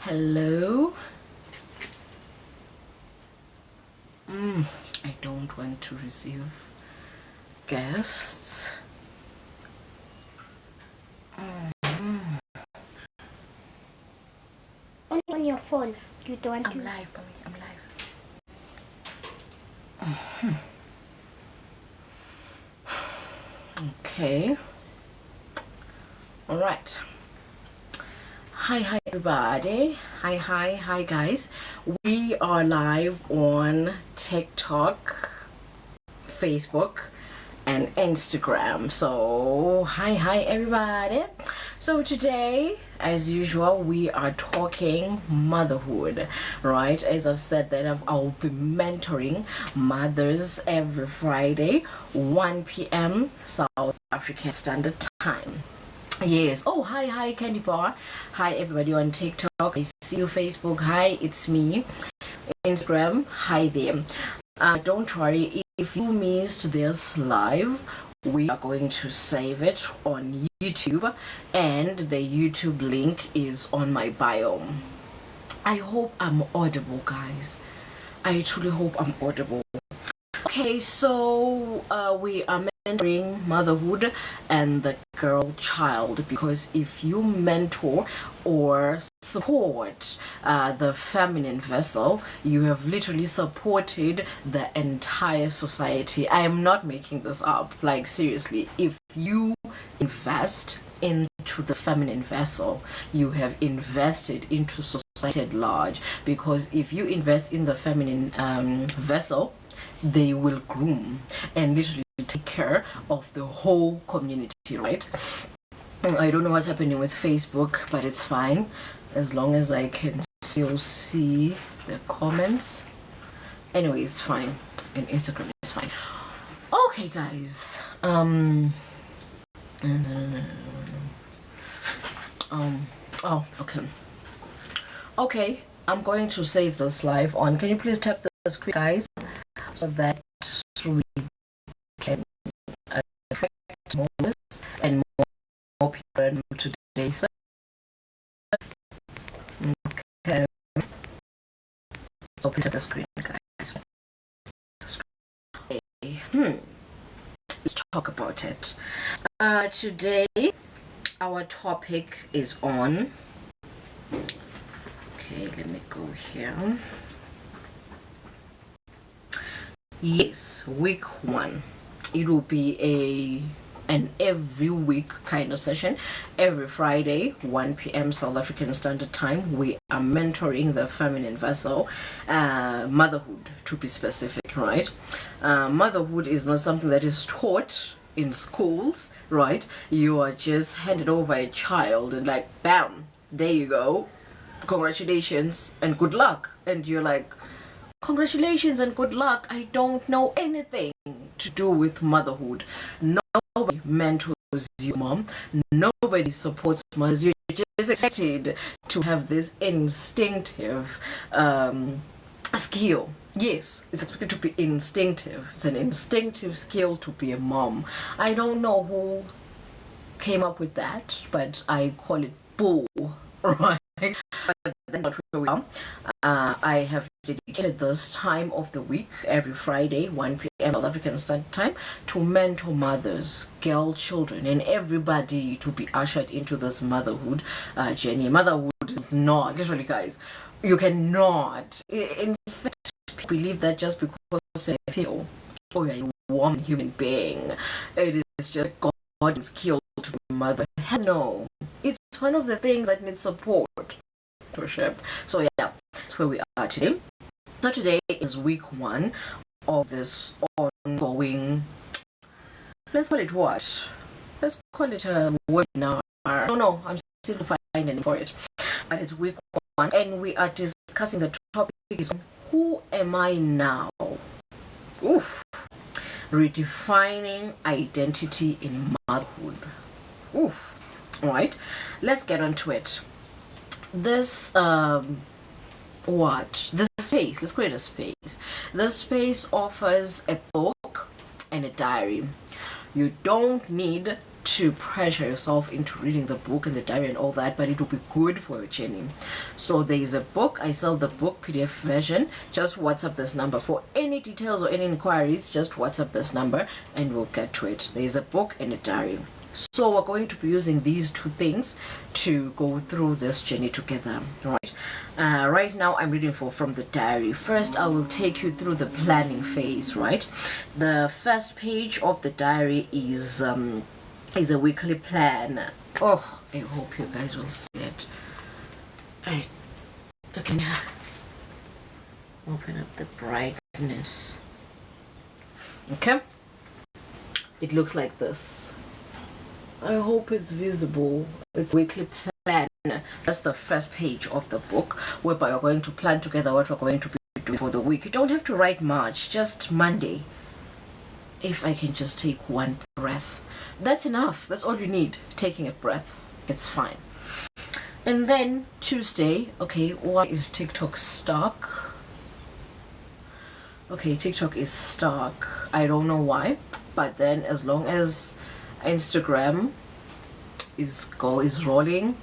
Hello. I don't want to receive guests. Only on your phone. You don't want I'm to. live, mommy. I'm live. Okay. All right. Hi everybody. Hi guys. We are live on TikTok, Facebook, and Instagram. So hi everybody. So today, as usual, we are talking motherhood, right? As I've said that I'll be mentoring mothers every Friday, 1 p.m. South African Standard Time. Yes. Oh, hi Candy Bar. Hi everybody on TikTok. I see you. Facebook. Hi, it's me. Instagram. Hi there. Don't worry if you missed this live. We are going to save it on YouTube, and the YouTube link is on my bio. I hope I'm audible, guys. I truly hope I'm audible. Okay, so we are mentoring motherhood and the girl child, because if you mentor or support the feminine vessel, you have literally supported the entire society. I am not making this up. Like, seriously, if you invest into the feminine vessel, you have invested into society at large. Because if you invest in the feminine vessel, they will groom and literally take care of the whole community, right? I don't know what's happening with Facebook, but it's fine as long as I can still see the comments. Anyway, it's fine, and Instagram is fine. Okay, guys. Okay, I'm going to save this live on. Can you please tap the screen, guys, so that we can affect more and more people know today. So, okay. So please tap the screen, guys. Okay. Let's talk about it. Today, our topic is on. Okay, let me go here. Yes, week 1. It will be an every week kind of session. Every Friday, 1 p.m. South African Standard Time, we are mentoring the feminine vessel, motherhood to be specific, right? Motherhood is not something that is taught in schools, right? You are just handed over a child and like, bam, there you go. Congratulations and good luck. And you're like, congratulations and good luck. I don't know anything to do with motherhood. Nobody mentors you, mom. Nobody supports mothers. You're just expected to have this instinctive skill. Yes, it's expected to be instinctive. It's an instinctive skill to be a mom. I don't know who came up with that, but I call it bull, right? But then what we are. I have dedicated this time of the week, every Friday, 1 p.m. South African Standard Time, to mentor mothers, girl children, and everybody to be ushered into this motherhood journey. Motherhood is not, literally, guys, you cannot. In fact, people believe that just because you feel or you're a warm human being, it is just God's skill to be a mother. Hell no. It's one of the things that needs support. So yeah, that's where we are today. So today is week 1 of this ongoing, let's call it what? Let's call it a webinar. I don't know, I'm still finding for it. But it's week 1, and we are discussing the topic is, who am I now? Oof. Redefining identity in motherhood. Oof. Alright, let's get on to it. This this space, let's create a space. This space offers a book and a diary. You don't need to pressure yourself into reading the book and the diary and all that, but it will be good for your journey. So there is a book. I sell the book PDF version. Just WhatsApp this number for any details or any inquiries. Just WhatsApp this number and we'll get to it. There is a book and a diary. So we're going to be using these two things to go through this journey together, right? Right now I'm reading from the diary. First, I will take you through the planning phase, right? The first page of the diary is a weekly plan. Oh, I hope you guys will see it. I can open up the brightness. Okay, it looks like this. I hope it's visible. It's weekly plan. That's the first page of the book, whereby we're going to plan together what we're going to be doing for the week. You don't have to write much, just Monday. If I can just take one breath, that's enough. That's all you need. Taking a breath, it's fine. And then Tuesday, okay, why is TikTok stuck? Okay, TikTok is stuck. I don't know why, but then as long as Instagram is rolling,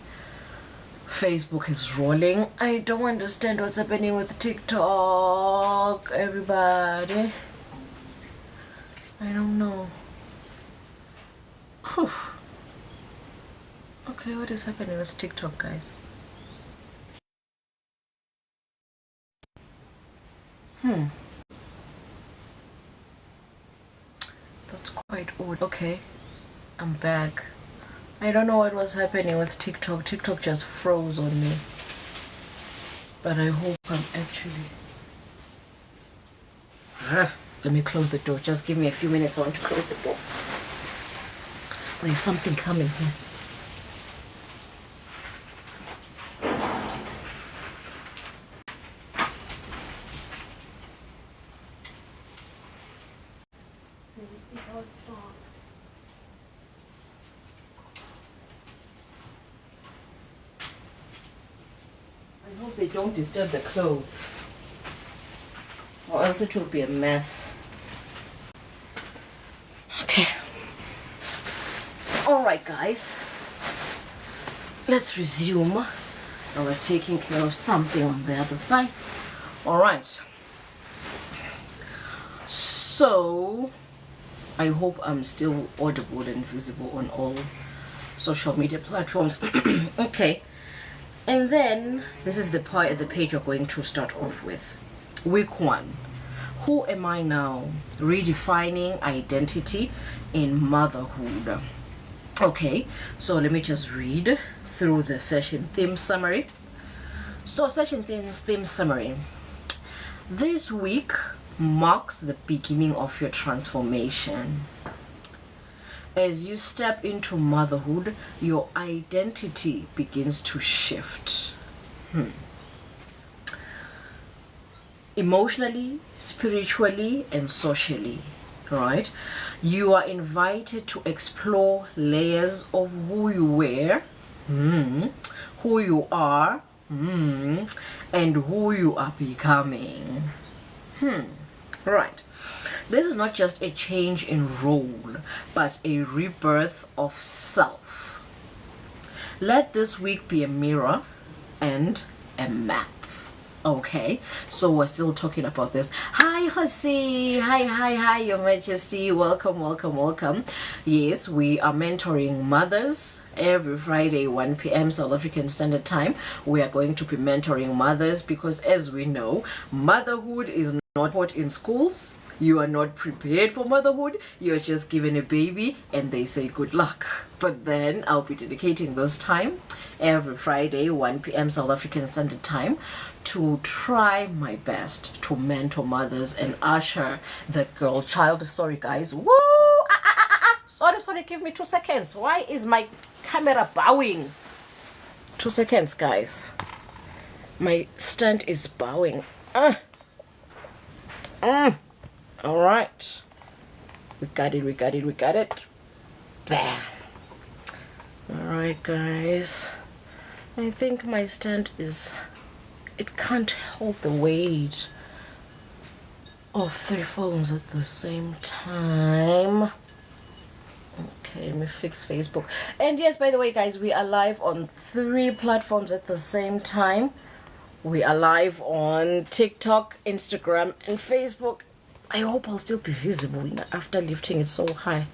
Facebook is rolling. I don't understand what's happening with TikTok, everybody. I don't know. Whew. Okay, what is happening with TikTok, guys? That's quite odd. Okay, I'm back. I don't know what was happening with TikTok. TikTok just froze on me. But I hope I'm actually... Let me close the door. Just give me a few minutes. I want to close the door. There's something coming here. I hope they don't disturb the clothes, or else it will be a mess. Okay. Alright guys, let's resume. I was taking care of something on the other side. Alright. So, I hope I'm still audible and visible on all social media platforms. Okay. And then, this is the part of the page we're going to start off with. Week 1. Who am I now? Redefining identity in motherhood. Okay, so let me just read through the session theme summary. So, session theme summary. This week marks the beginning of your transformation. As you step into motherhood, your identity begins to shift. Emotionally, spiritually, and socially, right? You are invited to explore layers of who you were, who you are, and who you are becoming. Right. This is not just a change in role, but a rebirth of self. Let this week be a mirror and a map. Okay, so we're still talking about this. Hi, Jose. Hi, Your Majesty. Welcome. Yes, we are mentoring mothers every Friday, 1 p.m. South African Standard Time. We are going to be mentoring mothers because, as we know, motherhood is not taught in schools. You are not prepared for motherhood. You're just given a baby and they say good luck. But then I'll be dedicating this time every Friday, 1 p.m. South African Standard Time, to try my best to mentor mothers and usher the girl child. Sorry guys. Woo! Sorry, give me 2 seconds. Why is my camera bowing? 2 seconds, guys. My stand is bowing. All right, we got it. Bam. All right, guys, I think my stand it can't hold the weight of 3 phones at the same time. Okay, let me fix Facebook. And yes, by the way, guys, we are live on 3 platforms at the same time. We are live on TikTok, Instagram, and Facebook. I hope I'll still be visible after lifting it so high.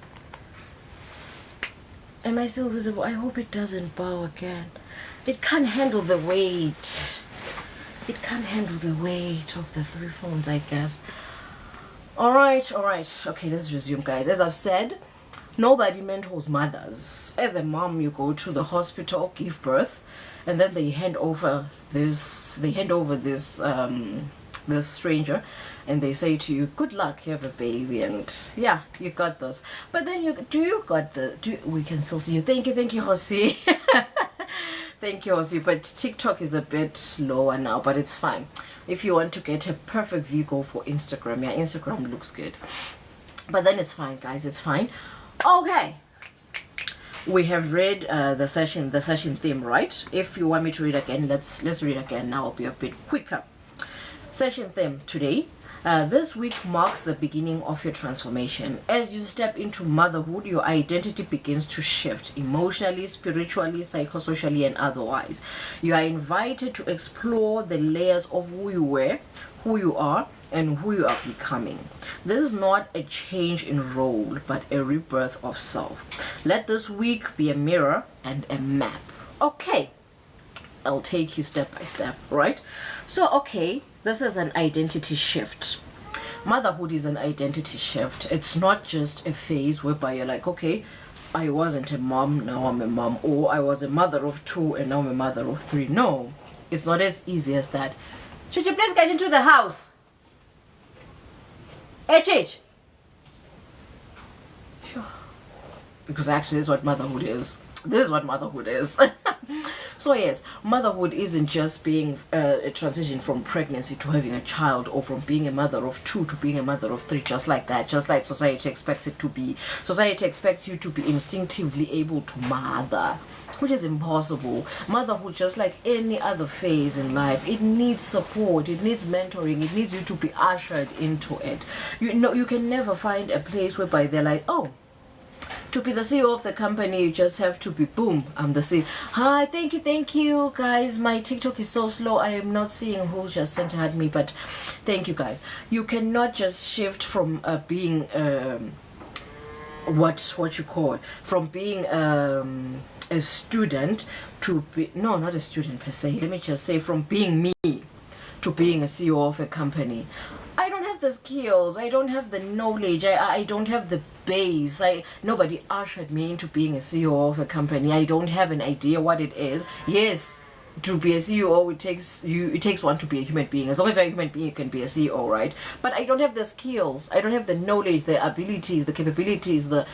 Am I still visible? I hope it doesn't bow again. It can't handle the weight. It can't handle the weight of the 3 phones, I guess. Alright. Okay, let's resume, guys. As I've said, nobody mentors mothers. As a mom, you go to the hospital, give birth, and then they hand over this this stranger, and they say to you, good luck, you have a baby, and yeah, you got this. But then we can still see you. Thank you, Hosi. Thank you, Hosi. But TikTok is a bit lower now, but it's fine. If you want to get a perfect view, go for Instagram. Yeah, Instagram looks good. But then it's fine, guys, it's fine. Okay, we have read the session theme, right? If you want me to read again, let's read again. Now I'll be a bit quicker. Session theme today. This week marks the beginning of your transformation. As you step into motherhood, your identity begins to shift emotionally, spiritually, psychosocially, and otherwise. You are invited to explore the layers of who you were, who you are, and who you are becoming. This is not a change in role, but a rebirth of self. Let this week be a mirror and a map. Okay, I'll take you step by step, right? So, okay, this is an identity shift. Motherhood is an identity shift. It's not just a phase whereby you're like, okay, I wasn't a mom, now I'm a mom, or I was a mother of 2 and now I'm a mother of 3. No, it's not as easy as that. Chichi, please get into the house. Hey, Chich. Because actually this is what motherhood is. This is what motherhood is. So yes, motherhood isn't just being a transition from pregnancy to having a child, or from being a mother of 2 to being a mother of 3, just like that, just like society expects it to be. Society expects you to be instinctively able to mother, which is impossible. Motherhood, just like any other phase in life, it needs support, it needs mentoring, it needs you to be ushered into it. You know, you can never find a place whereby they're like, oh, to be the CEO of the company, you just have to be, boom, I'm the CEO. Hi, thank you, guys. My TikTok is so slow. I am not seeing who just sent at me, but thank you, guys. You cannot just shift from being what you call, from being a student to be, no, not a student per se. Let me just say, from being me to being a CEO of a company. I don't have the skills, I don't have the knowledge, I don't have the base. Nobody ushered me into being a CEO of a company. I don't have an idea what it is. Yes, to be a CEO, it takes one to be a human being. As long as you're a human being, you can be a CEO, right? But I don't have the skills, I don't have the knowledge, the abilities, the capabilities, the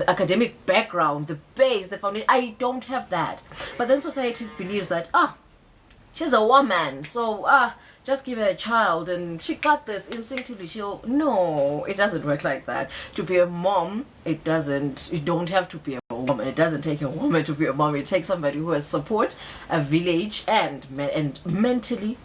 academic background, the base, the foundation. I don't have that. But then society believes that, she's a woman, so just give her a child and she got this instinctively. No, it doesn't work like that. To be a mom, you don't have to be a woman. It doesn't take a woman to be a mom. It takes somebody who has support, a village, and mentally,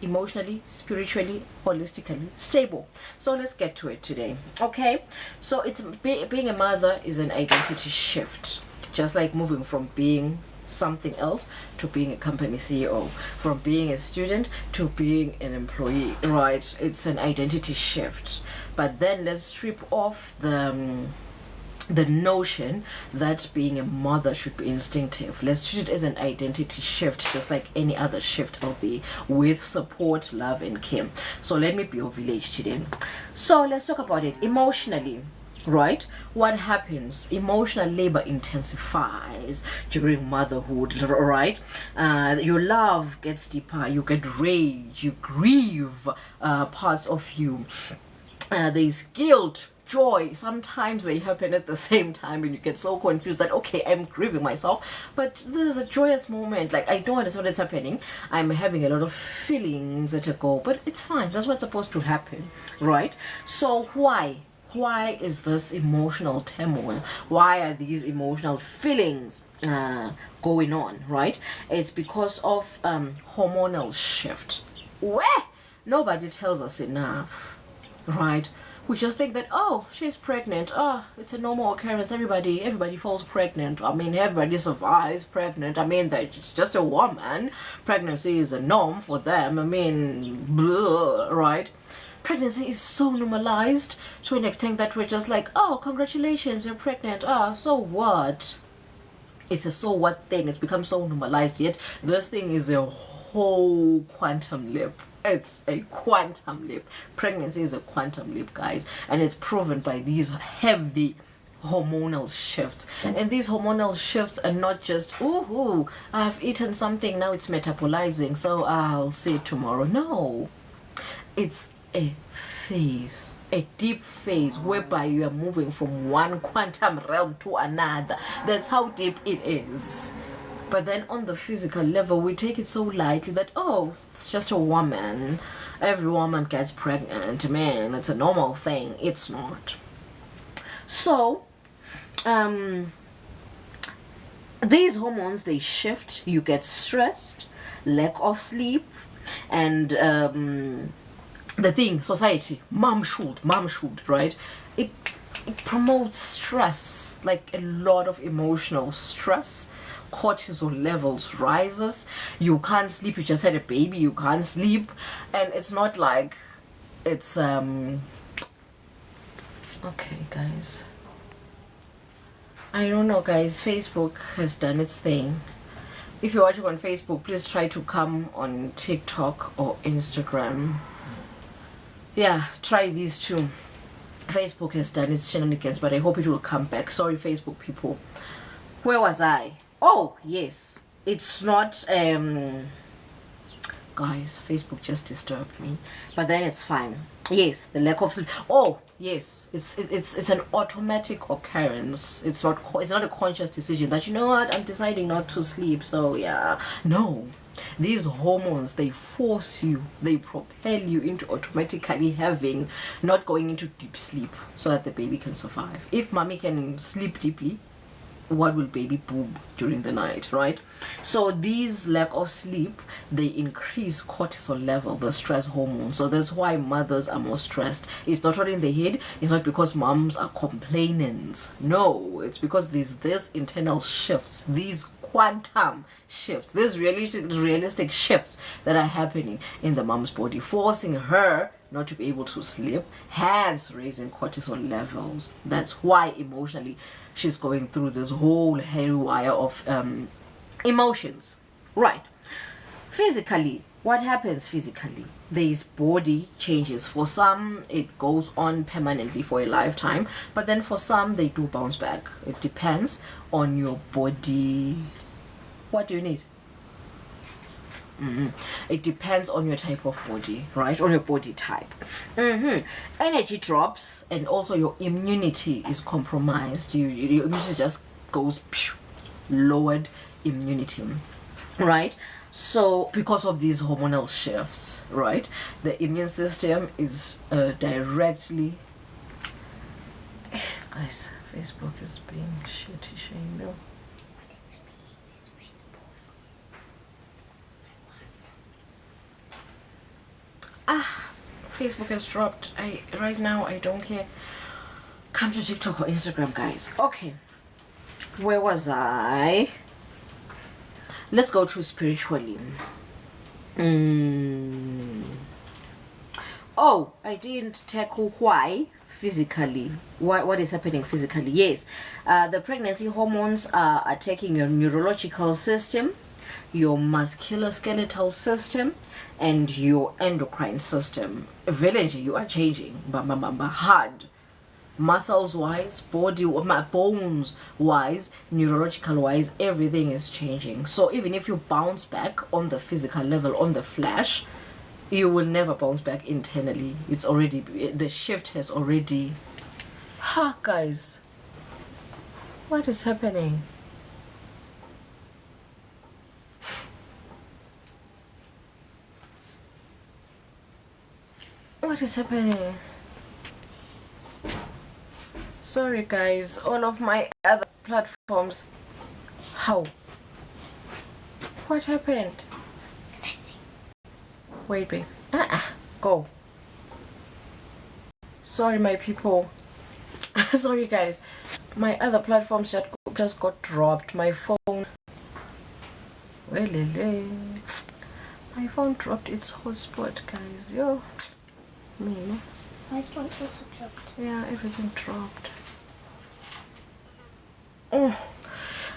emotionally, spiritually, holistically stable. So let's get to it today. Okay, so it's being a mother is an identity shift, just like moving from being something else to being a company CEO, from being a student to being an employee, right? It's an identity shift. But then let's strip off the notion that being a mother should be instinctive. Let's treat it as an identity shift, just like any other shift out there, with support, love, and care. So let me be your village today. So let's talk about it emotionally. Right? What happens? Emotional labor intensifies during motherhood, right? Your love gets deeper, you get rage, you grieve parts of you. There's guilt, joy. Sometimes they happen at the same time and you get so confused that, okay, I'm grieving myself, but this is a joyous moment. Like, I don't understand what's happening. I'm having a lot of feelings at a go, but it's fine. That's what's supposed to happen, right? So why is this emotional turmoil? Why are these emotional feelings going on, right? It's because of hormonal shift. Where nobody tells us enough, right? we just think that, oh, she's pregnant, oh, it's a normal occurrence, everybody falls pregnant. I mean, everybody survives pregnant. I mean, that it's just a woman. Pregnancy is a norm for them. I mean, blah, right? Pregnancy is so normalized to an extent that we're just like, oh, congratulations, you're pregnant. Oh, so what? It's a so what thing. It's become so normalized, yet this thing is a whole quantum leap. It's a quantum leap. Pregnancy is a quantum leap, guys, and it's proven by these heavy hormonal shifts. And these hormonal shifts are not just, ooh, I've eaten something, now it's metabolizing, so I'll see it tomorrow. No, it's a phase, a deep phase whereby you are moving from one quantum realm to another. That's how deep it is. But then on the physical level, we take it so lightly that, oh, it's just a woman. Every woman gets pregnant. Man, it's a normal thing. It's not. So, these hormones, they shift. You get stressed, lack of sleep, and the thing, society, mom should, right? It promotes stress, like a lot of emotional stress. Cortisol levels rises. You can't sleep. You just had a baby. You can't sleep, and it's not like it's okay, guys. I don't know, guys. Facebook has done its thing. If you're watching on Facebook, please try to come on TikTok or Instagram. Yeah, try these two. Facebook has done its shenanigans, but I hope it will come back. Sorry, Facebook people. Where was I? Oh, yes. It's not, guys, Facebook just disturbed me. But then it's fine. Yes, the lack of sleep. Oh, yes. It's an automatic occurrence. It's not a conscious decision that, you know what, I'm deciding not to sleep. So, yeah. No. These hormones, they force you, they propel you into automatically not going into deep sleep so that the baby can survive. If mommy can sleep deeply, what will baby boob during the night, right? So these lack of sleep, they increase cortisol level, the stress hormone. So that's why mothers are more stressed. It's not only in the head. It's not because moms are complainants. No, it's because there's this internal shifts, these quantum shifts, these realistic shifts that are happening in the mom's body, forcing her not to be able to sleep, hence raising cortisol levels. That's why emotionally she's going through this whole haywire of emotions. Right. Physically, what happens physically? These body changes. For some, it goes on permanently for a lifetime, but then for some, they do bounce back. It depends on your body. What do you need? It depends on your type of body, right? On your body type. Energy drops, and also your immunity is compromised. Your immunity just goes lowered immunity, right? So because of these hormonal shifts, right, the immune system is directly guys, Facebook is being shitty, shame. Facebook has dropped. Right now I don't care. Come to TikTok or Instagram, guys. Okay, where was I? Let's go to spiritually. Oh, I didn't tackle why physically. What is happening physically? Yes, the pregnancy hormones are attacking your neurological system, your musculoskeletal system, and your endocrine system. Village, you are changing. Hard. Muscles wise, body, bones wise, neurological wise, everything is changing. So even if you bounce back on the physical level, on the flesh, you will never bounce back internally. It's already, the shift has already. Guys, what is happening? What is happening? Sorry, guys. All of my other platforms. How? What happened? Wait, babe. Go. Sorry, my people. Sorry, guys. My other platforms just got dropped. My phone. My phone dropped its hotspot, guys. Yo. Me. My phone also dropped. Yeah, everything dropped. Oh.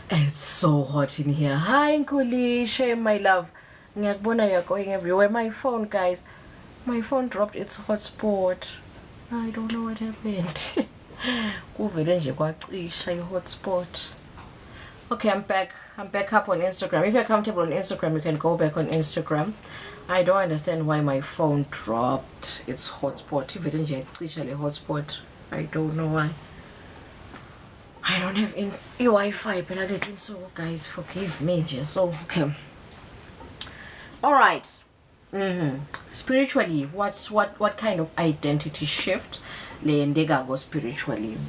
And it's so hot in here. Hi, Nkuli. Shame, my love. Ngiyakubona you're going everywhere. My phone, guys. My phone dropped its hotspot. I don't know what happened. Kuvele nje kwacisha i-hotspot. Okay, I'm back. I'm back up on Instagram. If you're comfortable on Instagram, you can go back on Instagram. I don't understand why my phone dropped its hotspot. If it didn't yacisha le hotspot, I don't know why. I don't have Wi-Fi, so guys, forgive me. Just so okay. All right. Spiritually, what kind of identity shift le ndega go spiritually?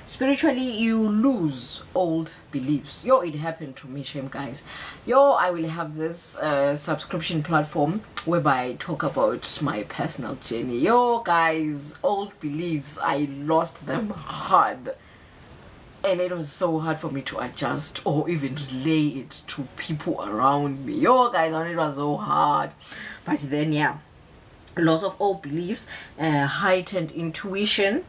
Spiritually, you lose old beliefs. Yo, it happened to me, shame, guys. Yo, I will have this subscription platform whereby I talk about my personal journey. Yo, guys, old beliefs, I lost them hard. And it was so hard for me to adjust or even relay it to people around me. Yo, guys, it was so hard. But then, yeah, loss of old beliefs, heightened intuition.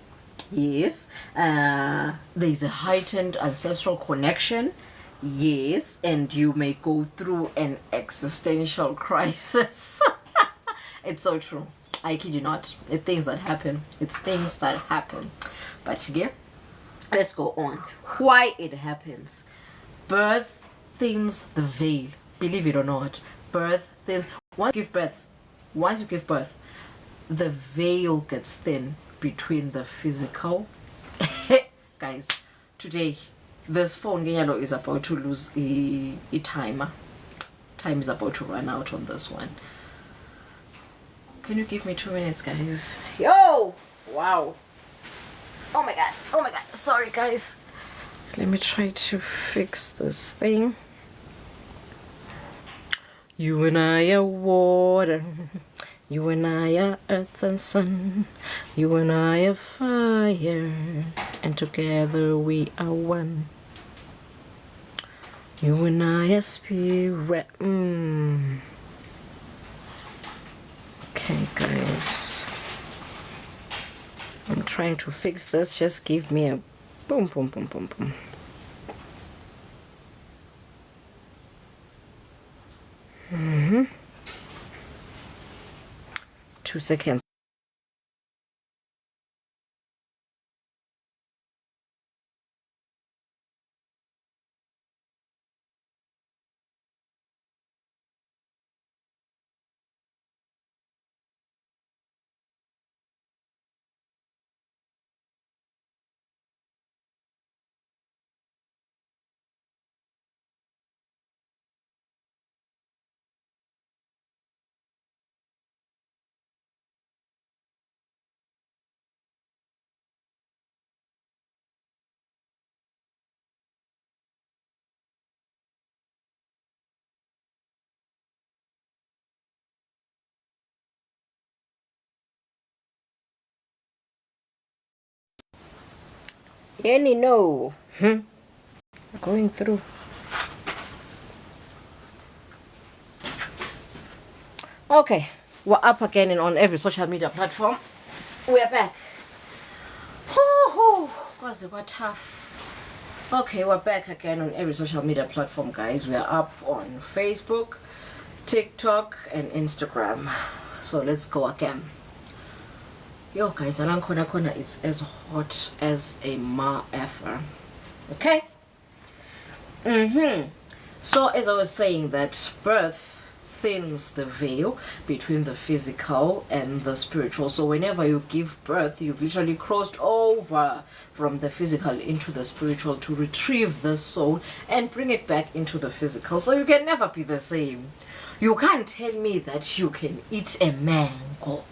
Yes, there's a heightened ancestral connection. Yes, and you may go through an existential crisis. It's so true. I kid you not. It's things that happen. It's things that happen. But yeah, let's go on. Why it happens. Birth thins the veil. Believe it or not. Birth thins. Once you give birth, the veil gets thin between the physical. Guys, today this phone is about to lose a timer. Time is about to run out on this one. Can you give me 2 minutes, guys? Yo! Wow. Oh my god. Sorry, guys. Let me try to fix this thing. You and I are water. You and I are earth and sun. You and I are fire. And together we are one. You and I are spirit. Okay, guys. I'm trying to fix this. Just give me a boom, boom, boom, boom, boom. 2 seconds. Any no. Going through. Okay, we're up again and on every social media platform. We're back. Was it tough? Okay, we're back again on every social media platform, guys. We are up on Facebook, TikTok, and Instagram. So let's go again. Yo, guys, the corner it's as hot as a ma effer. Okay. So as I was saying, that birth thins the veil between the physical and the spiritual. So whenever you give birth, you've literally crossed over from the physical into the spiritual to retrieve the soul and bring it back into the physical. So you can never be the same. You can't tell me that you can eat a mango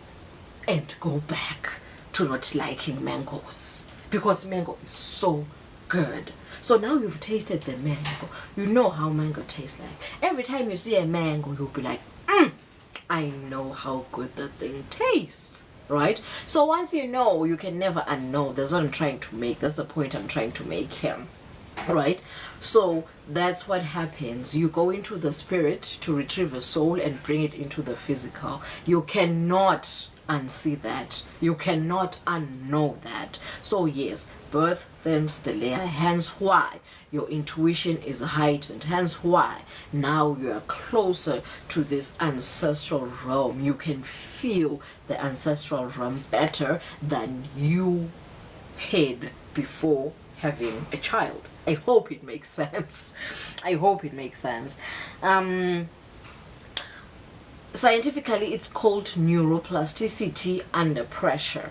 and go back to not liking mangoes, because mango is so good. So now you've tasted the mango, you know how mango tastes like. Every time you see a mango, you'll be like, I know how good the thing tastes. right? So once you know, you can never unknow. That's what I'm trying to make. That's the point I'm trying to make here, right? So that's what happens. You go into the spirit to retrieve a soul and bring it into the physical. You cannot unsee that. You cannot unknow that. So yes, birth thins the layer, hence why your intuition is heightened, hence why now you are closer to this ancestral realm. You can feel the ancestral realm better than you had before having a child. I hope it makes sense. I hope it makes sense. Scientifically, it's called neuroplasticity under pressure.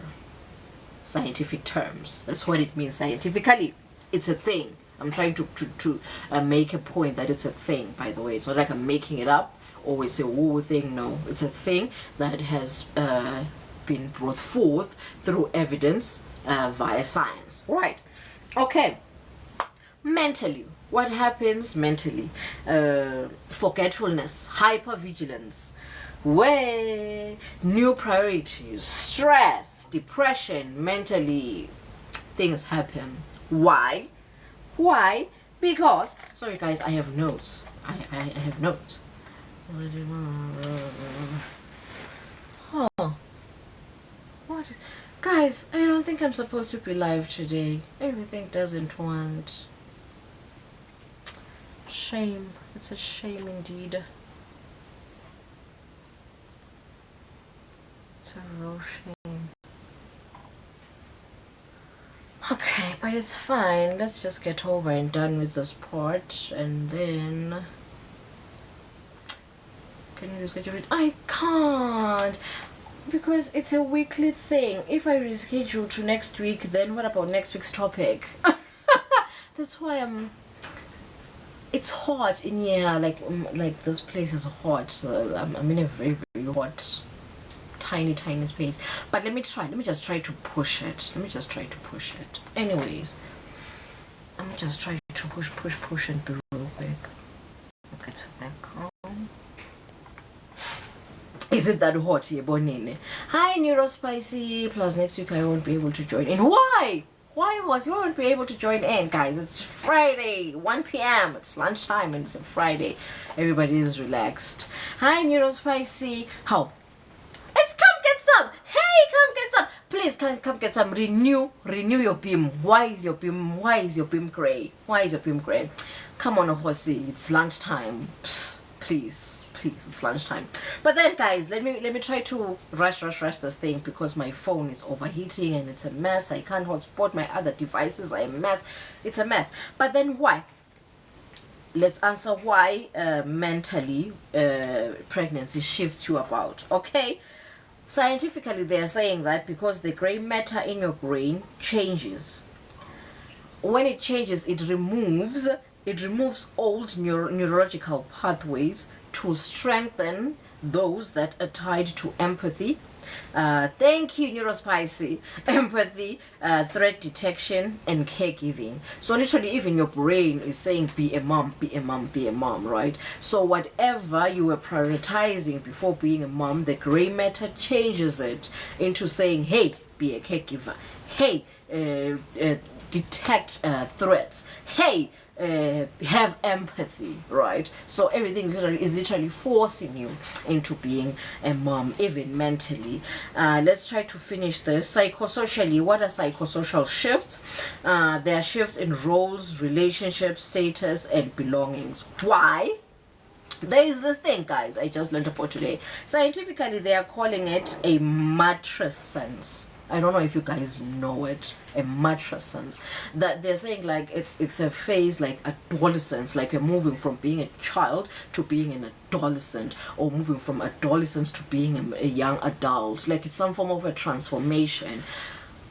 Scientific terms. That's what it means scientifically. It's a thing. I'm trying to make a point that it's a thing, by the way. It's not like I'm making it up or it's a woo thing. No, it's a thing that has been brought forth through evidence via science. Right. Okay. Mentally, what happens mentally? Forgetfulness, hypervigilance, new priorities, stress, depression. Mentally, things happen. Why? Because, sorry guys, I have notes. I have notes. Oh, what? Guys, I don't think I'm supposed to be live today. Everything doesn't want. Shame. It's a shame indeed. It's a real shame. Okay, but it's fine. Let's just get over and done with this part, and then can you reschedule it? I can't, because it's a weekly thing. If I reschedule to next week, then what about next week's topic? That's why it's hot in here. Like this place is hot. So I'm in a very, very hot, tiny space. But let me just try to push it. Anyways, let me just try to push and be real quick. Okay, is it that hot here, Bonine? Hi, Neurospicy. Plus next week I won't be able to join in. Why you won't be able to join in, guys? It's Friday, 1 p.m. It's lunchtime and it's a Friday. Everybody is relaxed. Hi, Neurospicy. How? It's come get some. Hey, come get some. Please come get some. Renew your beam. Why is your beam gray? Come on, horsey. It's lunchtime. Psst, please, it's lunchtime. But then guys, let me try to rush this thing, because my phone is overheating and it's a mess. I can't hotspot my other devices. It's a mess. But then why? Let's answer why mentally pregnancy shifts you about. Okay, scientifically they are saying that because the gray matter in your brain changes. When it changes, it removes old neurological pathways to strengthen those that are tied to empathy. Thank you, Neurospicy. Empathy, threat detection, and caregiving. So literally, even your brain is saying, be a mom, right? So whatever you were prioritizing before being a mom, the gray matter changes it into saying, hey, be a caregiver. Hey, detect threats. Hey, have empathy, right? So everything is literally forcing you into being a mom, even mentally. Let's try to finish this. Psychosocially, what are psychosocial shifts? There are shifts in roles, relationships, status, and belongings. Why? There is this thing, guys, I just learned about today. Scientifically, they are calling it a matrescence. I don't know if you guys know it, a matrescence. That they're saying like it's a phase like adolescence, like you're moving from being a child to being an adolescent, or moving from adolescence to being a young adult. Like it's some form of a transformation.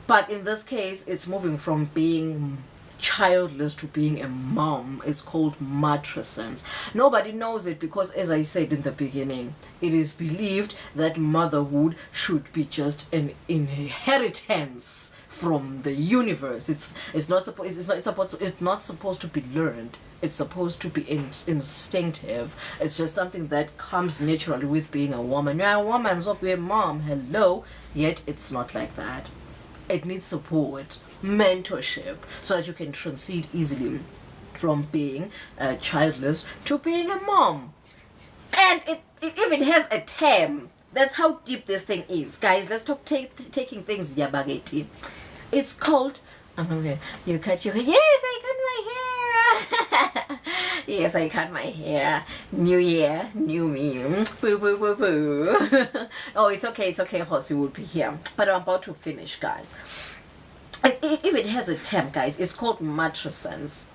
But in this case, it's moving from being childless to being a mom. It's called matrescence. Nobody knows it because, as I said in the beginning, it is believed that motherhood should be just an inheritance from the universe. It's not supposed to be learned. It's supposed to be instinctive. It's just something that comes naturally with being a woman. You're a woman, so be a mom. Hello. Yet it's not like that. It needs support, mentorship, so that you can transit easily from being childless to being a mom. And it even has a term. That's how deep this thing is. Guys, let's stop taking things yabageti. It's called, you cut your hair. Yes, I cut my hair. Yes, I cut my hair. New year, new me. Boo, boo, boo, boo. Oh, it's okay, Hossy will be here. But I'm about to finish, guys. It even has a term, guys. It's called matrescence.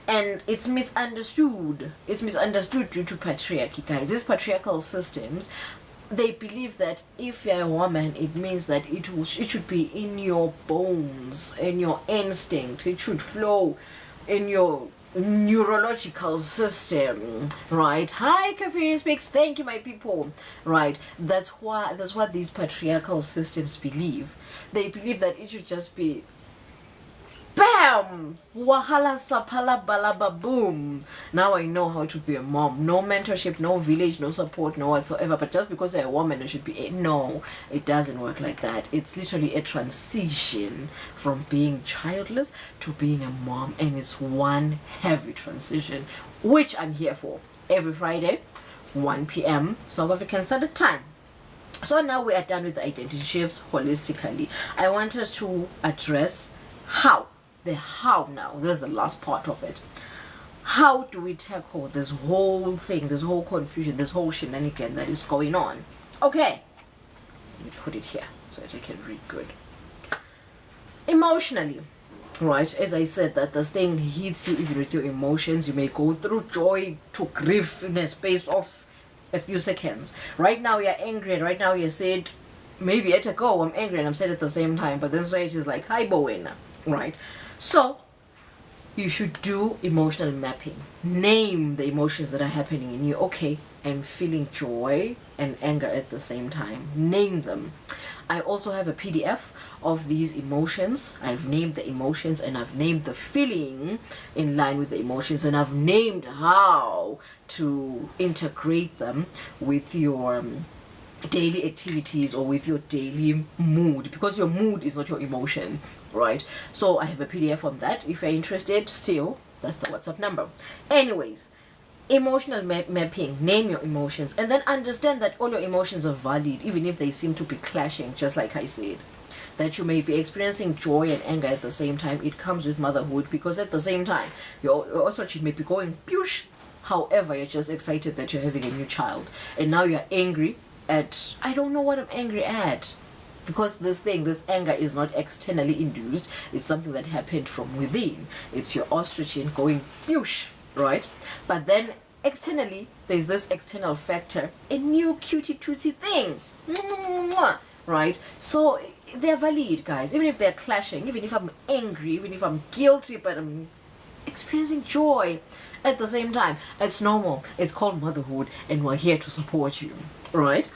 And it's misunderstood. It's misunderstood due to patriarchy, guys. These patriarchal systems, they believe that if you're a woman, it means that it should be in your bones, in your instinct. It should flow in your neurological system, right? Hi, Kafiri Speaks. Thank you, my people. Right. That's what these patriarchal systems believe. They believe that it should just be bam, wahala sapala balaba boom. Now I know how to be a mom. No mentorship, no village, no support, no whatsoever. But just because you're a woman, you should be no. It doesn't work like that. It's literally a transition from being childless to being a mom, and it's one heavy transition, which I'm here for every Friday, 1 p.m. South African Standard Time. So now we are done with the identity shifts holistically. I want us to address how. The how now. There's the last part of it. How do we tackle this whole thing, this whole confusion, this whole shenanigan that is going on? Okay. Let me put it here so that I can read good. Emotionally, right? As I said, that this thing hits you even with your emotions. You may go through joy to grief in a space of a few seconds. Right now you're angry, and right now you're sad. Maybe at a go, I'm angry and I'm sad at the same time. But then society is like, hi, Bowen. Right? So, you should do emotional mapping. Name the emotions that are happening in you. Okay, I'm feeling joy and anger at the same time. Name them. I also have a PDF of these emotions. I've named the emotions and I've named the feeling in line with the emotions, and I've named how to integrate them with your daily activities or with your daily mood, because your mood is not your emotion, right? So I have a PDF on that if you're interested. Still, that's the WhatsApp number. Anyways, emotional mapping. Name your emotions and then understand that all your emotions are valid, even if they seem to be clashing. Just like I said, that you may be experiencing joy and anger at the same time. It comes with motherhood, because at the same time you also may be going poosh. However, you're just excited that you're having a new child, and now you're angry at, I don't know what I'm angry at, because this anger is not externally induced. It's something that happened from within. It's your estrogen going whoosh, right? But then externally, there's this external factor, a new cutie tootsie thing, right? So they're valid, guys, even if they're clashing, even if I'm angry, even if I'm guilty, but I'm experiencing joy at the same time. It's normal. It's called motherhood, and we're here to support you, right?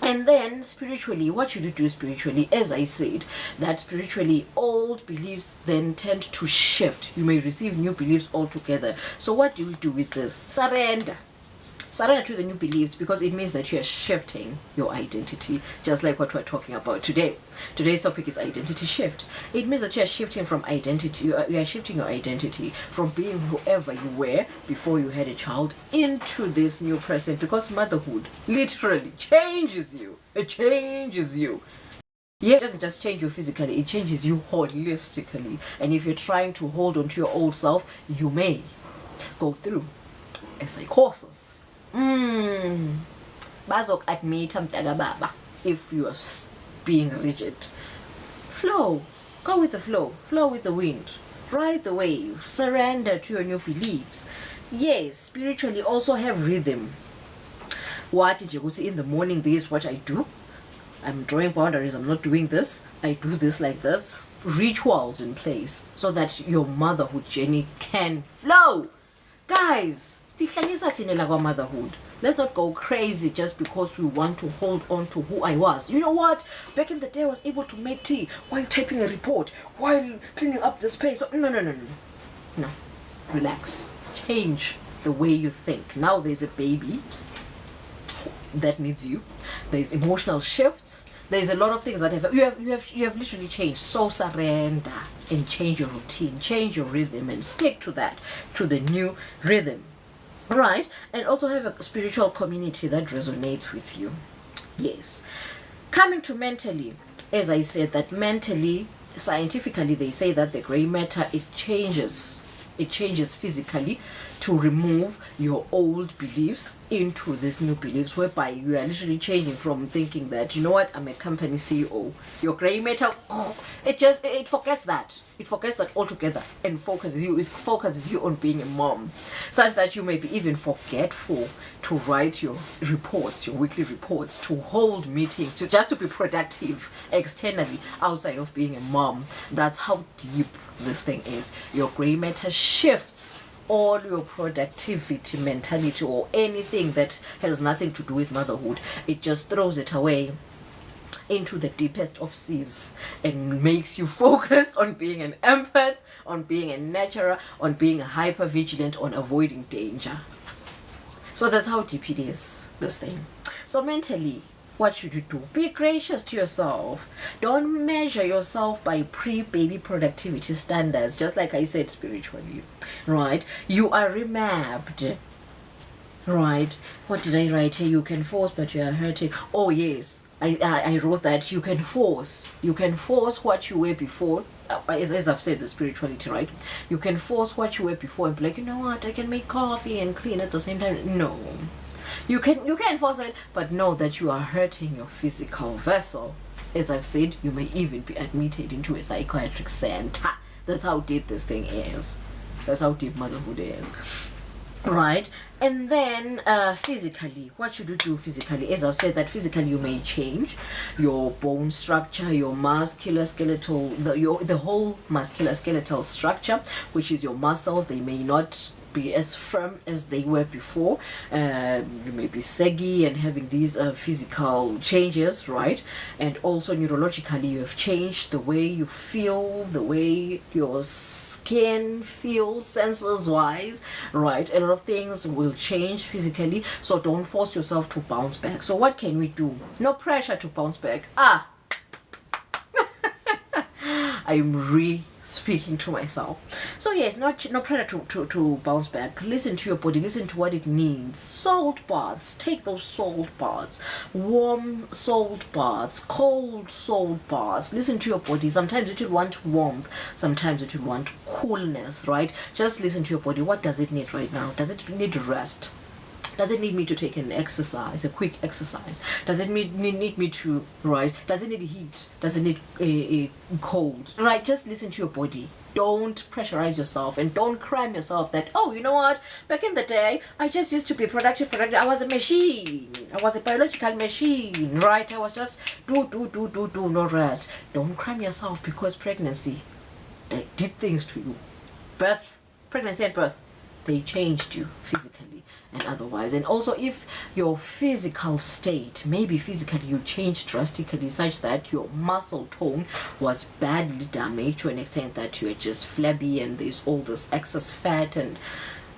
And then spiritually, what should you do spiritually? As I said, that spiritually old beliefs then tend to shift. You may receive new beliefs altogether. So what do we do with this? Surrender to the new beliefs, because it means that you are shifting your identity, just like what we're talking about today. Today's topic is identity shift. It means that you are shifting from identity. You are shifting your identity from being whoever you were before you had a child into this new person, because motherhood literally changes you. It changes you. Yeah, it doesn't just change you physically, it changes you holistically. And if you're trying to hold on to your old self, you may go through a psychosis. Bazok admit baba if you are being rigid. Flow. Go with the flow. Flow with the wind. Ride the wave. Surrender to your new beliefs. Yes, spiritually also have rhythm. What did you see in the morning? This is what I do. I'm drawing boundaries. I'm not doing this. I do this like this. Rituals in place so that your motherhood journey can flow. Guys, motherhood. Let's not go crazy just because we want to hold on to who I was. You know what? Back in the day, I was able to make tea while typing a report, while cleaning up the space. No. relax, change the way you think. Now there's a baby that needs you. There's emotional shifts. There's a lot of things that you have literally changed. So surrender and change your routine, change your rhythm, and stick to that, to the new rhythm, right? And also have a spiritual community that resonates with you. Yes. Coming to mentally, as I said, that mentally, scientifically, they say that the gray matter, it changes physically to remove your old beliefs into these new beliefs, whereby you are literally changing from thinking that, you know what, I'm a company CEO. Your gray matter, it forgets that. It forgets that altogether and focuses you on being a mom, such that you may be even forgetful to write your reports, your weekly reports, to hold meetings, just to be productive externally outside of being a mom. That's how deep this thing is. Your gray matter shifts all your productivity mentality or anything that has nothing to do with motherhood. It just throws it away into the deepest of seas and makes you focus on being an empath, on being a nurturer, on being hyper vigilant, on avoiding danger. So that's how deep it is, this thing. So mentally, what should you do? Be gracious to yourself. Don't measure yourself by pre-baby productivity standards, just like I said, spiritually, right? You are remapped, right? What did I write here? You can force, but you are hurting. Oh yes, I wrote that you can force what you were before. As I've said with spirituality, right? You can force what you were before and be like, you know what, I can make coffee and clean at the same time. No, you can force it, but know that you are hurting your physical vessel. As I've said, you may even be admitted into a psychiatric center. That's how deep this thing is. That's how deep motherhood is, right? And then physically, what should you do physically? As I've said, that physically you may change your bone structure, your musculoskeletal, the whole musculoskeletal structure, which is your muscles. They may not be as firm as they were before. You may be saggy and having these physical changes, right? And also neurologically, you have changed the way you feel, the way your skin feels, senses wise, right? A lot of things will change physically, so don't force yourself to bounce back. So what can we do? No pressure to bounce back. I'm speaking to myself. So yes, no pressure to bounce back. Listen to your body, listen to what it needs. Salt baths, take those salt baths, warm salt baths, cold salt baths. Listen to your body. Sometimes it will want warmth, sometimes it will want coolness, right? Just listen to your body. What does it need right now? Does it need rest? Does it need me to take an exercise, a quick exercise? Does it need me to, right? Does it need heat? Does it need a cold? Right, just listen to your body. Don't pressurize yourself and don't cram yourself that, oh, you know what? Back in the day, I just used to be productive. I was a machine. I was a biological machine, right? I was just do, no rest. Don't cram yourself, because pregnancy did things to you. Pregnancy and birth, they changed you physically and otherwise. And also, if your physical state, maybe physically you changed drastically such that your muscle tone was badly damaged to an extent that you are just flabby and there's all this excess fat and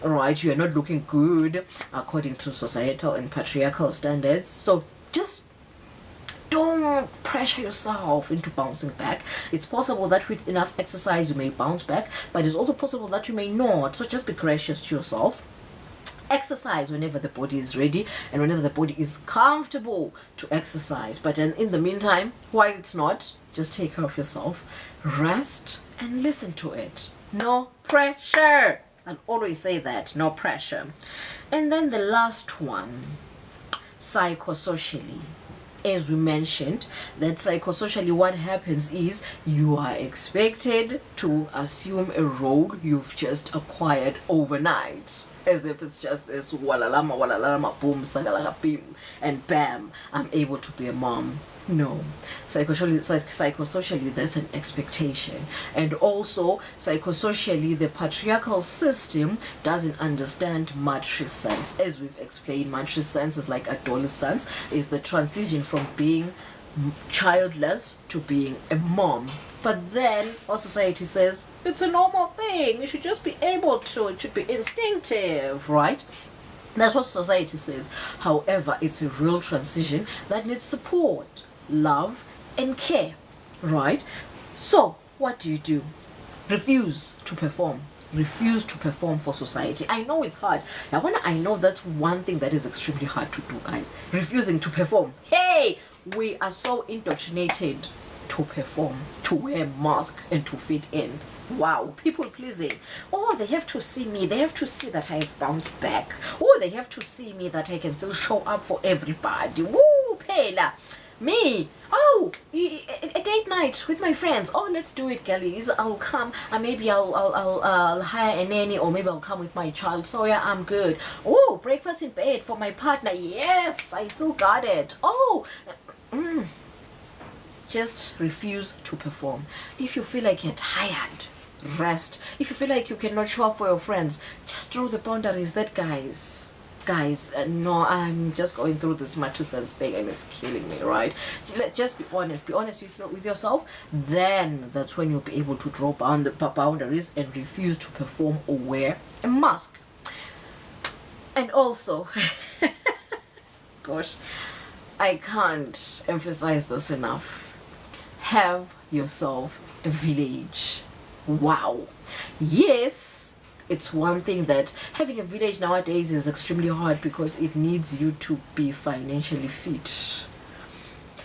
right, you are not looking good according to societal and patriarchal standards. So just don't pressure yourself into bouncing back. It's possible that with enough exercise you may bounce back, but it's also possible that you may not. So just be gracious to yourself. Exercise whenever the body is ready and whenever the body is comfortable to exercise. But in the meantime, while it's not, just take care of yourself, rest, and listen to it. No pressure. I'll always say that, no pressure. And then the last one, psychosocially. As we mentioned, that psychosocially what happens is you are expected to assume a role you've just acquired overnight, as if it's just this walalama, boom, sagalaka, bim, and bam, I'm able to be a mom. No, psychosocially that's an expectation. And also psychosocially, the patriarchal system doesn't understand matrescence. As we've explained, matrescence is like adolescence, is the transition from being childless to being a mom. But then our society says it's a normal thing. You should just be able to. It should be instinctive, right? That's what society says. However, it's a real transition that needs support, love, and care, right? So, what do? Refuse to perform. Refuse to perform for society. I know it's hard. I know that's one thing that is extremely hard to do, guys. Refusing to perform. Hey, we are so indoctrinated to perform, to wear a mask, and to fit in. Wow, people pleasing. Oh, they have to see me. They have to see that I've bounced back. Oh, they have to see me that I can still show up for everybody. Woo, Pela. Me. Oh, a date night with my friends. Oh, let's do it, girlies. I'll come. Maybe I'll hire a nanny, or maybe I'll come with my child. So yeah, I'm good. Oh, breakfast in bed for my partner. Yes, I still got it. Oh. Just refuse to perform. If you feel like you're tired, rest. If you feel like you cannot show up for your friends, just draw the boundaries. That guys, no, I'm just going through this matrices thing and it's killing me, right? Just be honest with yourself. Then that's when you'll be able to draw boundaries and refuse to perform or wear a mask. And also, gosh, I can't emphasize this enough. Have yourself a village. Wow. Yes, it's one thing that having a village nowadays is extremely hard because it needs you to be financially fit.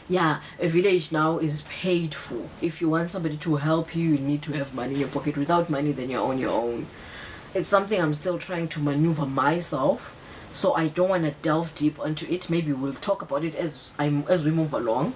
Yeah, a village now is paid for. If you want somebody to help you, you need to have money in your pocket. Without money, then you're on your own. It's something I'm still trying to maneuver myself, so I don't want to delve deep into it. Maybe we'll talk about it as we move along.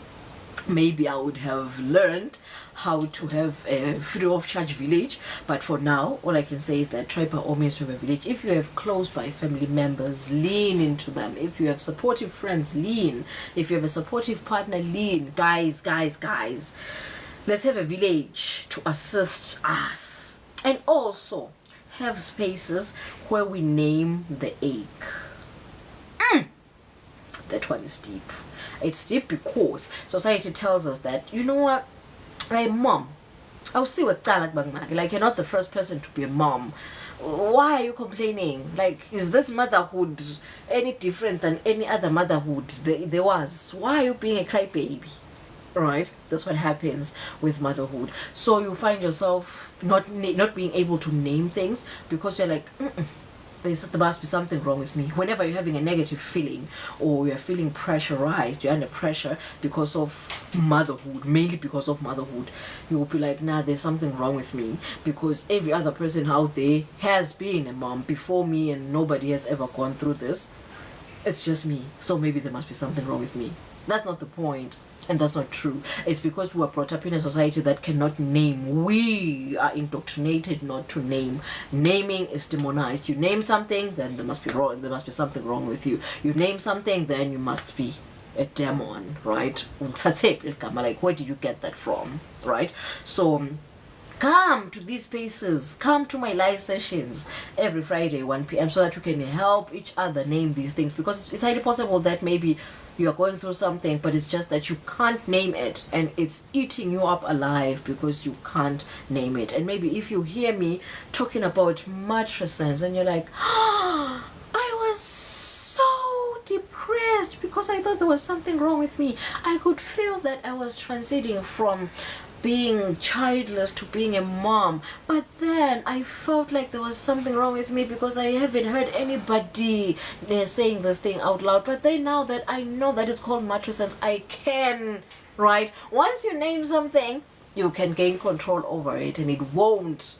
Maybe I would have learned how to have a free of charge village, but for now all I can say is that try by all means to have a village. If you have close by family members, lean into them. If you have supportive friends, lean. If you have a supportive partner, lean. Guys, let's have a village to assist us, and also have spaces where we name the ache. That one is deep. It's deep because society tells us that, you know what, hey mom, I'll see what like you're not the first person to be a mom. Why are you complaining? Like, is this motherhood any different than any other motherhood there was? Why are you being a crybaby? Right? That's what happens with motherhood. So you find yourself not being able to name things because you're like, there must be something wrong with me. Whenever you're having a negative feeling or you're feeling pressurized, you're under pressure because of motherhood, mainly because of motherhood, you will be like, nah, there's something wrong with me because every other person out there has been a mom before me and nobody has ever gone through this. It's just me. So maybe there must be something wrong with me. That's not the point. And that's not true. It's because we are brought up in a society that cannot name. We are indoctrinated not to name. Naming is demonized. You name something, then there must be wrong. There must be something wrong with you. You name something, then you must be a demon, right? Like, where did you get that from, right? So come to these spaces, come to my live sessions every Friday 1 p.m. so that you can help each other name these things, because it's highly possible that maybe you are going through something, but it's just that you can't name it and it's eating you up alive because you can't name it. And maybe if you hear me talking about mattresses and you're like, I was so depressed because I thought there was something wrong with me. I could feel that I was transiting from being childless to being a mom, but then I felt like there was something wrong with me because I haven't heard anybody saying this thing out loud. But then now that I know that it's called mattresses, I can, right? Once you name something, you can gain control over it and it won't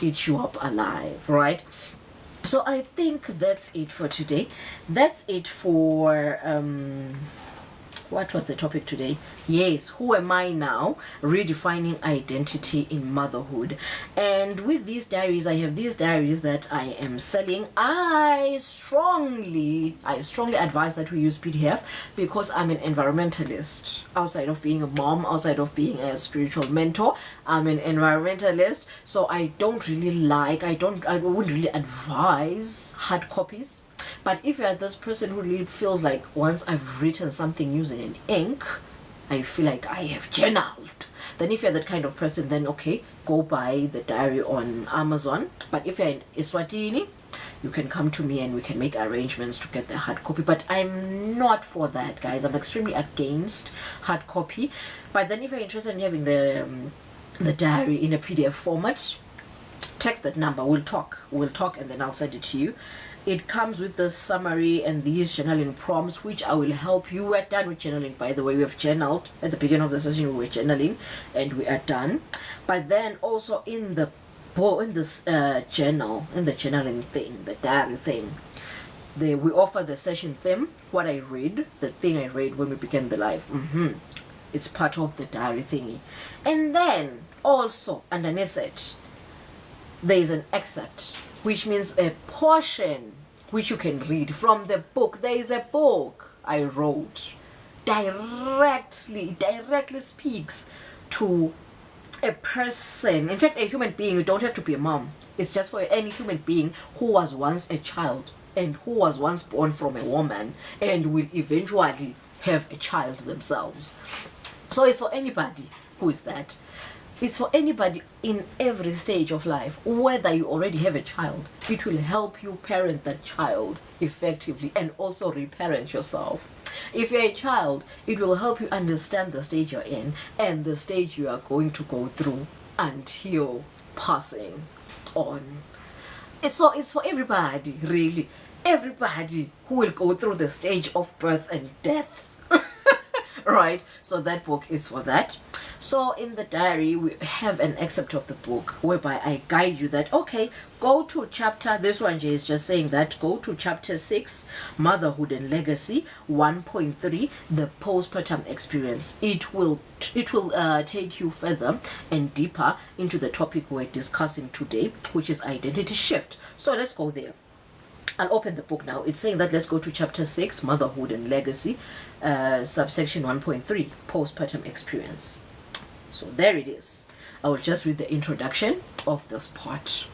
eat you up alive, right? So I think that's it for today. That's it for what was the topic today? Yes, who am I now? Redefining identity in motherhood. And with these diaries, I have these diaries that I am selling. I strongly advise that we use PDF because I'm an environmentalist. Outside of being a mom, outside of being a spiritual mentor, I'm an environmentalist. So I wouldn't really advise hard copies. But if you're this person who really feels like once I've written something using an ink, I feel like I have journaled. Then if you're that kind of person, then okay, go buy the diary on Amazon. But if you're in Eswatini, you can come to me and we can make arrangements to get the hard copy. But I'm not for that, guys. I'm extremely against hard copy. But then if you're interested in having the diary in a PDF format, text that number. We'll talk, and then I'll send it to you. It comes with the summary and these journaling prompts, which I will help you. We're done with journaling, by the way. We have journaled at the beginning of the session. We were journaling, and we are done. But then also in the journal, in the journaling thing, the diary thing, we offer the session theme. What I read, the thing I read when we began the live. It's part of the diary thingy, and then also underneath it, there is an excerpt, which means a portion which you can read from the book. There is a book I wrote directly speaks to a person, in fact a human being. You don't have to be a mom. It's just for any human being who was once a child and who was once born from a woman and will eventually have a child themselves. So it's for anybody who is that. It's for anybody in every stage of life. Whether you already have a child, it will help you parent that child effectively and also reparent yourself. If you're a child, it will help you understand the stage you're in and the stage you are going to go through until passing on. So it's for everybody, really. Everybody who will go through the stage of birth and death. Right? So that book is for that. So in the diary, we have an excerpt of the book whereby I guide you that, okay, go to chapter, this one is just saying that, go to chapter 6, Motherhood and Legacy, 1.3, the postpartum experience. It will take you further and deeper into the topic we're discussing today, which is identity shift. So let's go there. I'll open the book now. It's saying that let's go to chapter 6, Motherhood and Legacy, subsection 1.3, postpartum experience. So there it is. I will just read the introduction of this part.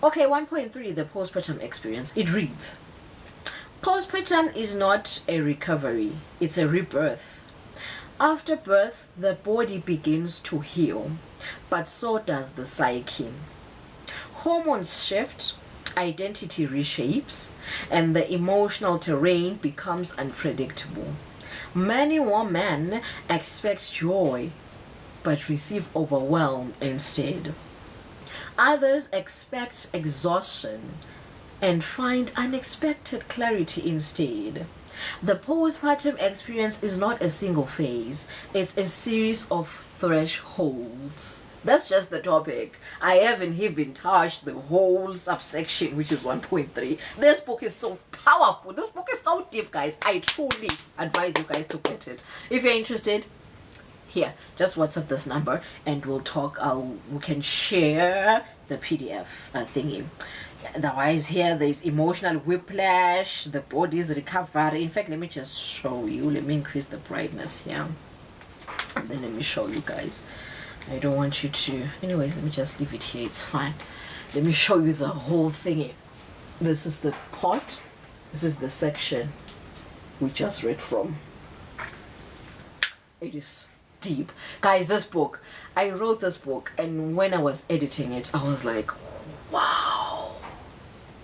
Okay, 1.3, the postpartum experience. It reads, postpartum is not a recovery, it's a rebirth. After birth, the body begins to heal, but so does the psyche. Hormones shift, identity reshapes, and the emotional terrain becomes unpredictable. Many women expect joy but receive overwhelm instead. Others expect exhaustion and find unexpected clarity instead. The postpartum experience is not a single phase, it's a series of thresholds. That's just the topic. I haven't even touched the whole subsection, which is 1.3. This book is so powerful. This book is so deep, guys. I truly advise you guys to get it. If you're interested, here, just WhatsApp this number and we'll talk. We can share the PDF thingy. Otherwise, here there's emotional whiplash, the body's recovery. In fact, let me just show you. Let me increase the brightness here. And then let me show you guys. I don't want you to. Anyways, let me just leave it here. It's fine. Let me show you the whole thingy. This is the part. This is the section we just read from. It is deep, guys. This book, I wrote this book, and when I was editing it, I was like, wow,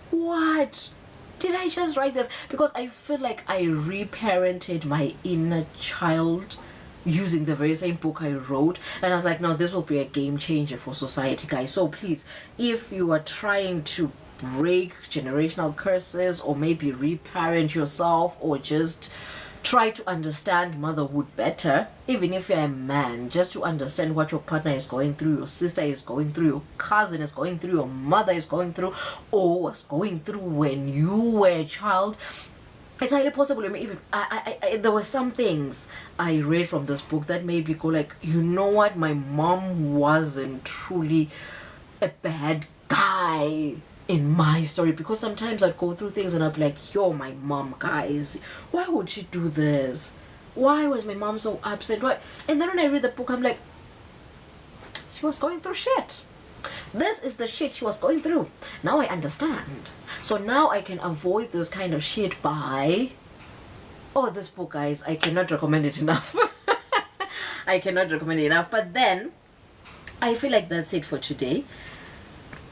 what did I just write this? Because I feel like I reparented my inner child using the very same book I wrote, and I was like, no, this will be a game changer for society, guys. So please, if you are trying to break generational curses or maybe reparent yourself or just try to understand motherhood better, even if you're a man, just to understand what your partner is going through, your sister is going through, your cousin is going through, your mother is going through, or was going through when you were a child, it's highly possible. I mean, even there were some things I read from this book that made me go like, you know what, my mom wasn't truly a bad guy in my story. Because sometimes I'd go through things and I'd be like, yo, my mom, guys, why would she do this? Why was my mom so upset? Why? And then when I read the book, I'm like, she was going through shit. This is the shit she was going through. Now I understand. So now I can avoid this kind of shit by... Oh, this book, guys, I cannot recommend it enough. I cannot recommend it enough. But then I feel like that's it for today.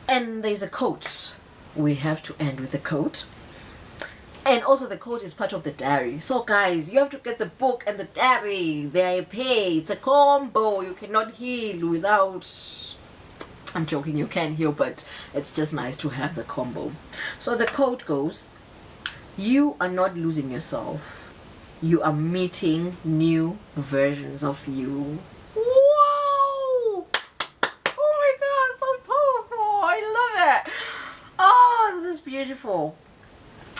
And there's a quote. We have to end with a quote. And also the quote is part of the diary. So guys, you have to get the book and the diary. They pay. It's a combo. You cannot heal without... I'm joking, you can heal, but it's just nice to have the combo. So the quote goes, you are not losing yourself. You are meeting new versions of you. Whoa! Oh my God, so powerful. I love it. Oh, this is beautiful.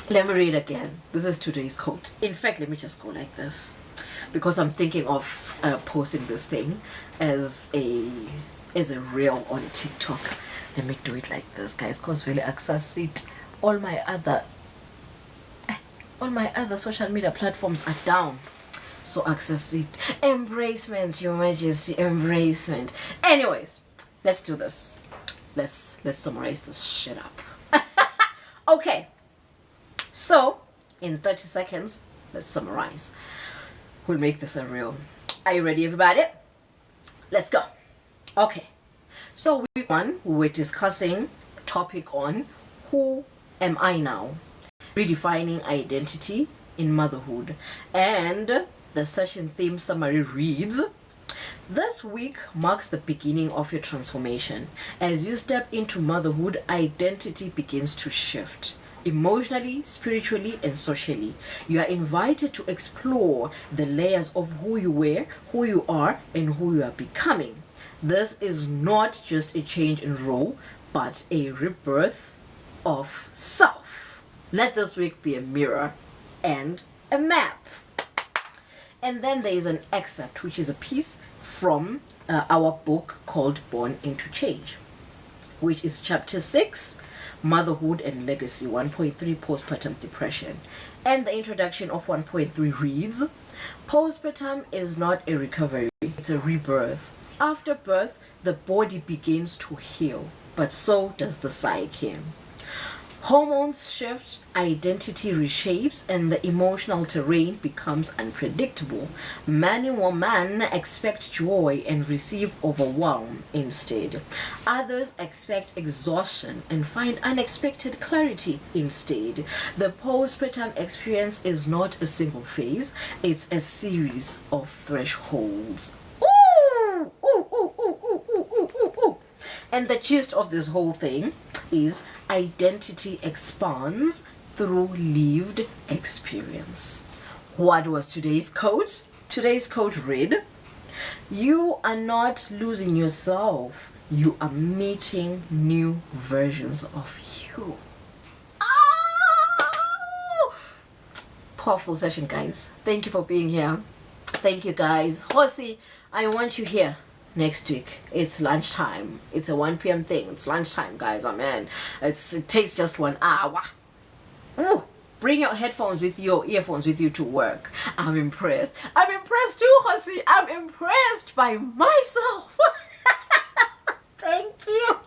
Let me read again. This is today's quote. In fact, let me just go like this, because I'm thinking of posting this thing as a reel on TikTok. Let me do it like this, guys, because really access it. All my other social media platforms are down, so access it. Embracement, Your Majesty, embracement. Anyways, let's do this. Let's summarize this shit up. Okay, so in 30 seconds, let's summarize. We'll make this a reel. Are you ready, everybody? Let's go. Okay, so week 1 we were discussing topic on who am I now, redefining identity in motherhood, and the session theme summary reads, this week marks the beginning of your transformation. As you step into motherhood, identity begins to shift. Emotionally, spiritually, and socially. You are invited to explore the layers of who you were, who you are, and who you are becoming. This is not just a change in role, but a rebirth of self. Let this week be a mirror and a map. And then there is an excerpt, which is a piece from our book called Born into Change, which is chapter 6, Motherhood and Legacy 1.3, Postpartum Depression. And the introduction of 1.3 reads, postpartum is not a recovery, it's a rebirth. After birth, the body begins to heal, but so does the psyche. Hormones shift, identity reshapes, and the emotional terrain becomes unpredictable. Many women expect joy and receive overwhelm instead. Others expect exhaustion and find unexpected clarity instead. The postpartum experience is not a single phase, it's a series of thresholds. And the gist of this whole thing is identity expands through lived experience. What was today's quote? Today's quote read, you are not losing yourself, you are meeting new versions of you. Oh! Powerful session, guys. Thank you for being here. Thank you, guys. Hosi, I want you here next week. It's lunchtime. It's a 1 p.m. thing. It's lunchtime, guys. Amen. It takes just 1 hour. Ooh, bring your headphones with you, earphones with you to work. I'm impressed. I'm impressed too, Hosi. I'm impressed by myself. Thank you.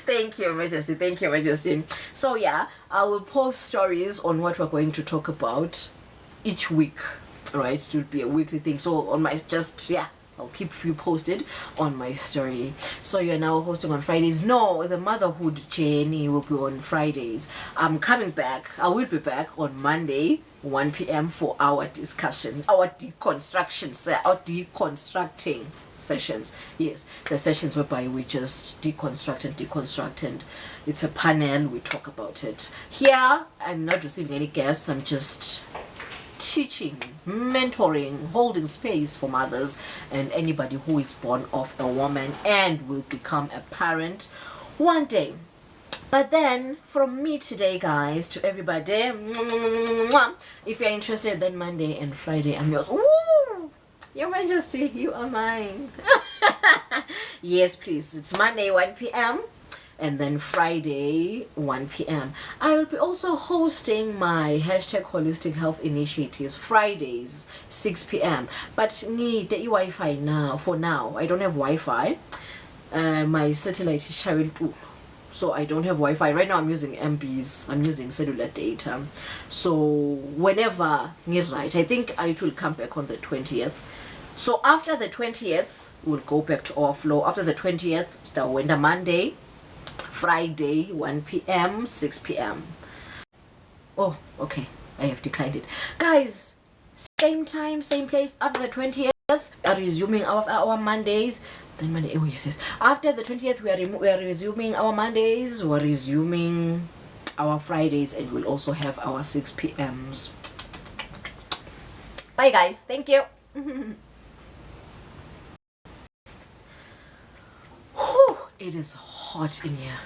Thank you, Majesty. Thank you, Majesty. So yeah, I will post stories on what we're going to talk about each week. Right? It will be a weekly thing. So on my I'll keep you posted on my story. So you're now hosting on Fridays. No, the motherhood journey will be on Fridays. I'm coming back. I will be back on Monday, 1 p.m. for our discussion, our deconstructing sessions. Yes, the sessions whereby we just deconstruct and it's a panel. We talk about it. Here, I'm not receiving any guests. I'm just teaching, mentoring, holding space for mothers and anybody who is born of a woman and will become a parent one day. But then from me today, guys, to everybody, if you're interested, then Monday and Friday I'm yours. Ooh, Your Majesty, you are mine. Yes, please. It's Monday 1 p.m. and then Friday 1 p.m. I will be also hosting my hashtag holistic health initiatives Fridays 6 p.m. but need the Wi-Fi now. For now I don't have Wi-Fi. My satellite is sharing too, so I don't have Wi-Fi right now. I'm using MBs. I'm using cellular data. So whenever need right, I think it will come back on the 20th So after the 20th, we'll go back to our flow. After the 20th, start winter Monday, Friday, 1 p.m., 6 p.m. Oh, okay. I have declined it. Guys, same time, same place. After the 20th, are resuming our Mondays. Then Monday, oh yes. After the 20th, we are resuming our Mondays. We're resuming our Fridays, and we'll also have our 6 p.m.s. Bye, guys. Thank you. Whew, it is hot in here.